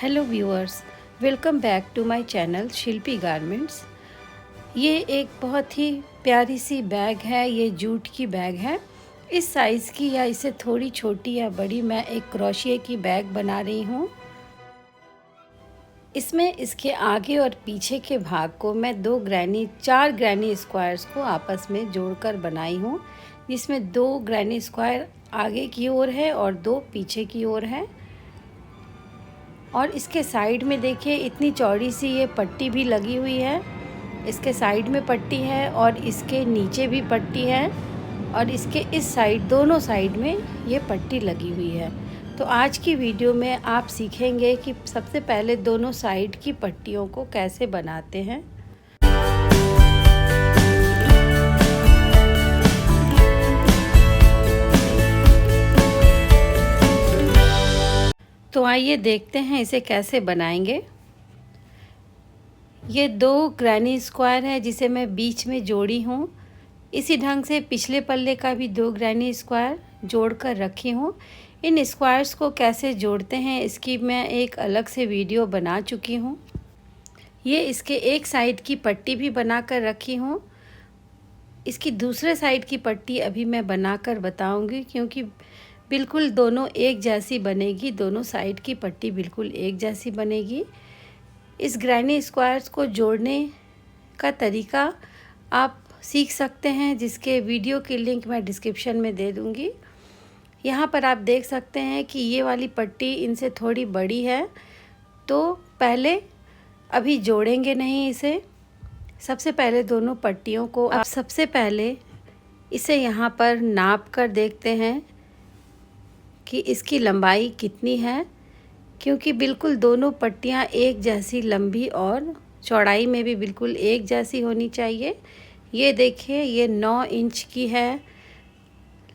Hello viewers, welcome back to my channel Shilpi Garments. ये एक बहुत ही प्यारी सी बैग है। ये जूट की बैग है। इस साइज़ की या इससे थोड़ी छोटी या बड़ी मैं एक क्रोशिया की बैग बना रही हूँ। इसमें इसके आगे और पीछे के भाग को मैं चार ग्रैनी स्क्वायर्स को आपस में जोड़कर बनाई हूँ, जिसमें 2 ग्रैनी स्क्वायर आगे की ओर है और 2 पीछे की ओर है। और इसके साइड में देखिए इतनी चौड़ी सी ये पट्टी भी लगी हुई है। इसके साइड में पट्टी है और इसके नीचे भी पट्टी है और इसके इस साइड दोनों साइड में ये पट्टी लगी हुई है। तो आज की वीडियो में आप सीखेंगे कि सबसे पहले दोनों साइड की पट्टियों को कैसे बनाते हैं। तो आइए देखते हैं इसे कैसे बनाएंगे। ये 2 ग्रैनी स्क्वायर है जिसे मैं बीच में जोड़ी हूँ। इसी ढंग से पिछले पल्ले का भी 2 ग्रैनी स्क्वायर जोड़कर रखी हूँ। इन स्क्वायर्स को कैसे जोड़ते हैं इसकी मैं एक अलग से वीडियो बना चुकी हूँ। ये इसके एक साइड की पट्टी भी बनाकर रखी हूँ। इसकी दूसरे साइड की पट्टी अभी मैं बनाकर बताऊँगी, क्योंकि बिल्कुल दोनों एक जैसी बनेगी। दोनों साइड की पट्टी बिल्कुल एक जैसी बनेगी। इस ग्रैनी स्क्वायर्स को जोड़ने का तरीका आप सीख सकते हैं, जिसके वीडियो की लिंक मैं डिस्क्रिप्शन में दे दूंगी। यहाँ पर आप देख सकते हैं कि ये वाली पट्टी इनसे थोड़ी बड़ी है, तो पहले अभी जोड़ेंगे नहीं इसे। सबसे पहले दोनों पट्टियों को आप सबसे पहले इसे यहाँ पर नाप कर देखते हैं कि इसकी लंबाई कितनी है, क्योंकि बिल्कुल दोनों पट्टियाँ एक जैसी लंबी और चौड़ाई में भी बिल्कुल एक जैसी होनी चाहिए। ये देखिए ये 9 इंच की है,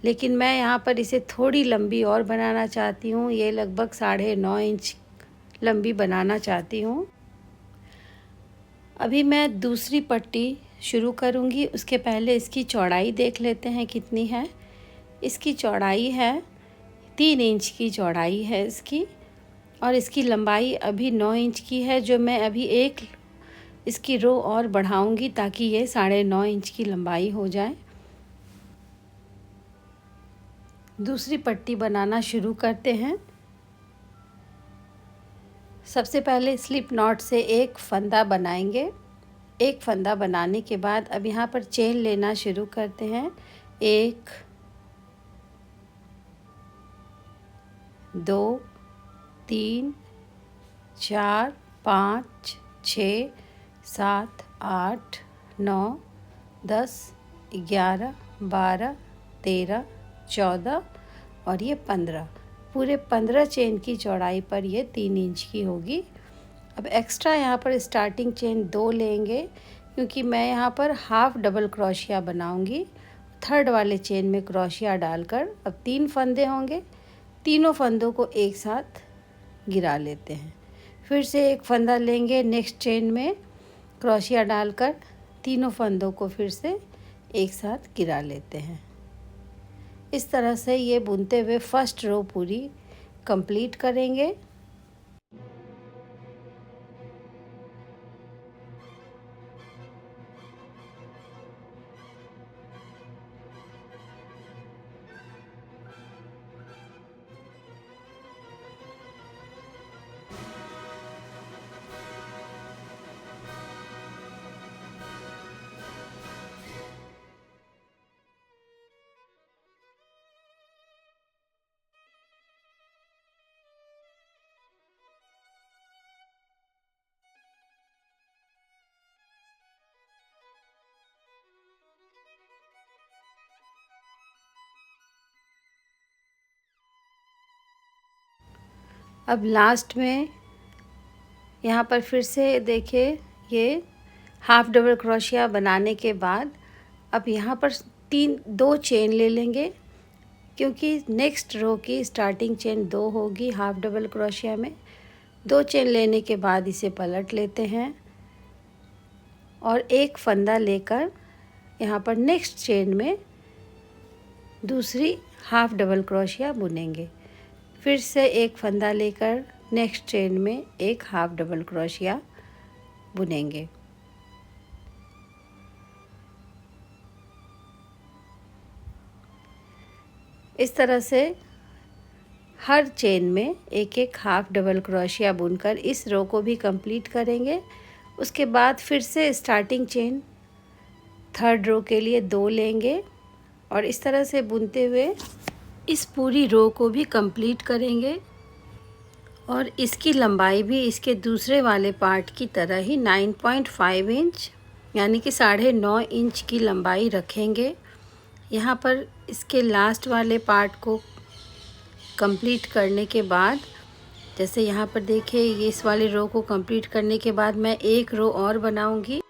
लेकिन मैं यहाँ पर इसे थोड़ी लंबी और बनाना चाहती हूँ। ये लगभग 9.5 इंच लंबी बनाना चाहती हूँ। अभी मैं दूसरी पट्टी शुरू करूँगी, उसके पहले इसकी चौड़ाई देख लेते हैं कितनी है। इसकी चौड़ाई है 3 इंच की चौड़ाई है इसकी, और इसकी लंबाई अभी 9 इंच की है, जो मैं अभी एक इसकी रो और बढ़ाऊंगी ताकि ये 9.5 इंच की लंबाई हो जाए। दूसरी पट्टी बनाना शुरू करते हैं। सबसे पहले स्लिप नॉट से एक फंदा बनाएंगे। एक फंदा बनाने के बाद अब यहाँ पर चेन लेना शुरू करते हैं। 1 2 3 4 5 6 7 8 9 10 11 12 13 14 और ये 15, पूरे 15 चेन की चौड़ाई पर ये 3 इंच की होगी। अब एक्स्ट्रा यहाँ पर स्टार्टिंग चेन 2 लेंगे, क्योंकि मैं यहाँ पर हाफ डबल क्रोशिया बनाऊंगी। थर्ड वाले चेन में क्रोशिया डालकर अब 3 फंदे होंगे। तीनों फंदों को एक साथ गिरा लेते हैं। फिर से एक फंदा लेंगे, नेक्स्ट चेन में क्रोशिया डालकर तीनों फंदों को फिर से एक साथ गिरा लेते हैं। इस तरह से ये बुनते हुए फर्स्ट रो पूरी कंप्लीट करेंगे। अब लास्ट में यहाँ पर फिर से देखिए ये हाफ डबल क्रोशिया बनाने के बाद अब यहाँ पर 2 चेन ले लेंगे, क्योंकि नेक्स्ट रो की स्टार्टिंग चेन 2 होगी हाफ डबल क्रोशिया में। 2 चेन लेने के बाद इसे पलट लेते हैं और एक फंदा लेकर यहाँ पर नेक्स्ट चेन में दूसरी हाफ डबल क्रोशिया बुनेंगे। फिर से एक फंदा लेकर नेक्स्ट चेन में एक हाफ डबल क्रोशिया बुनेंगे। इस तरह से हर चेन में एक एक हाफ डबल क्रोशिया बुनकर इस रो को भी कंप्लीट करेंगे। उसके बाद फिर से स्टार्टिंग चेन थर्ड रो के लिए 2 लेंगे और इस तरह से बुनते हुए इस पूरी रो को भी कंप्लीट करेंगे। और इसकी लंबाई भी इसके दूसरे वाले पार्ट की तरह ही 9.5 इंच यानी कि 9.5 इंच की लंबाई रखेंगे। यहाँ पर इसके लास्ट वाले पार्ट को कंप्लीट करने के बाद, जैसे यहाँ पर देखिए, ये इस वाले रो को कंप्लीट करने के बाद मैं एक रो और बनाऊंगी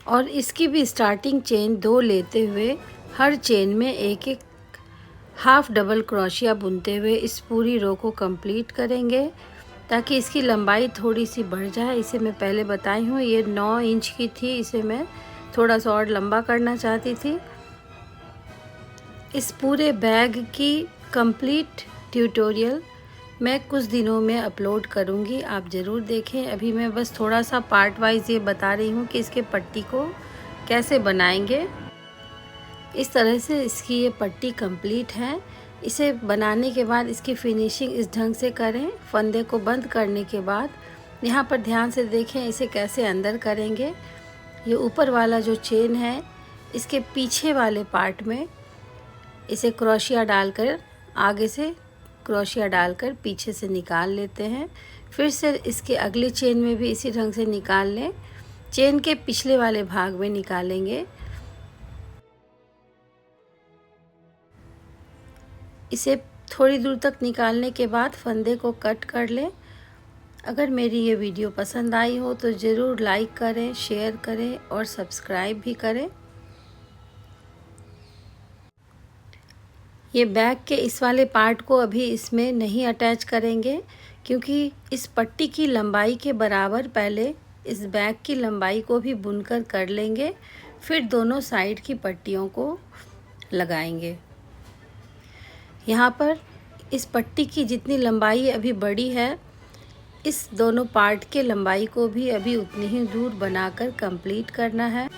और इसकी भी स्टार्टिंग चेन 2 लेते हुए हर चेन में एक एक हाफ डबल क्रोशिया बुनते हुए इस पूरी रो को कंप्लीट करेंगे ताकि इसकी लंबाई थोड़ी सी बढ़ जाए। इसे मैं पहले बताई हूँ, ये 9 इंच की थी, इसे मैं थोड़ा सा और लंबा करना चाहती थी। इस पूरे बैग की कंप्लीट ट्यूटोरियल मैं कुछ दिनों में अपलोड करूँगी, आप ज़रूर देखें। अभी मैं बस थोड़ा सा पार्ट वाइज ये बता रही हूँ कि इसके पट्टी को कैसे बनाएंगे। इस तरह से इसकी ये पट्टी कंप्लीट है। इसे बनाने के बाद इसकी फिनिशिंग इस ढंग से करें। फंदे को बंद करने के बाद यहाँ पर ध्यान से देखें इसे कैसे अंदर करेंगे। ये ऊपर वाला जो चेन है इसके पीछे वाले पार्ट में इसे क्रोशिया डालकर, आगे से क्रोशिया डालकर पीछे से निकाल लेते हैं। फिर से इसके अगले चेन में भी इसी ढंग से निकाल लें। चेन के पिछले वाले भाग में निकालेंगे। इसे थोड़ी दूर तक निकालने के बाद फंदे को कट कर लें। अगर मेरी ये वीडियो पसंद आई हो तो ज़रूर लाइक करें, शेयर करें और सब्सक्राइब भी करें। ये बैग के इस वाले पार्ट को अभी इसमें नहीं अटैच करेंगे क्योंकि इस पट्टी की लंबाई के बराबर पहले इस बैग की लंबाई को भी बुनकर कर लेंगे, फिर दोनों साइड की पट्टियों को लगाएंगे। यहाँ पर इस पट्टी की जितनी लंबाई अभी बड़ी है, इस दोनों पार्ट के लंबाई को भी अभी उतनी ही दूर बनाकर कंप्लीट करना है।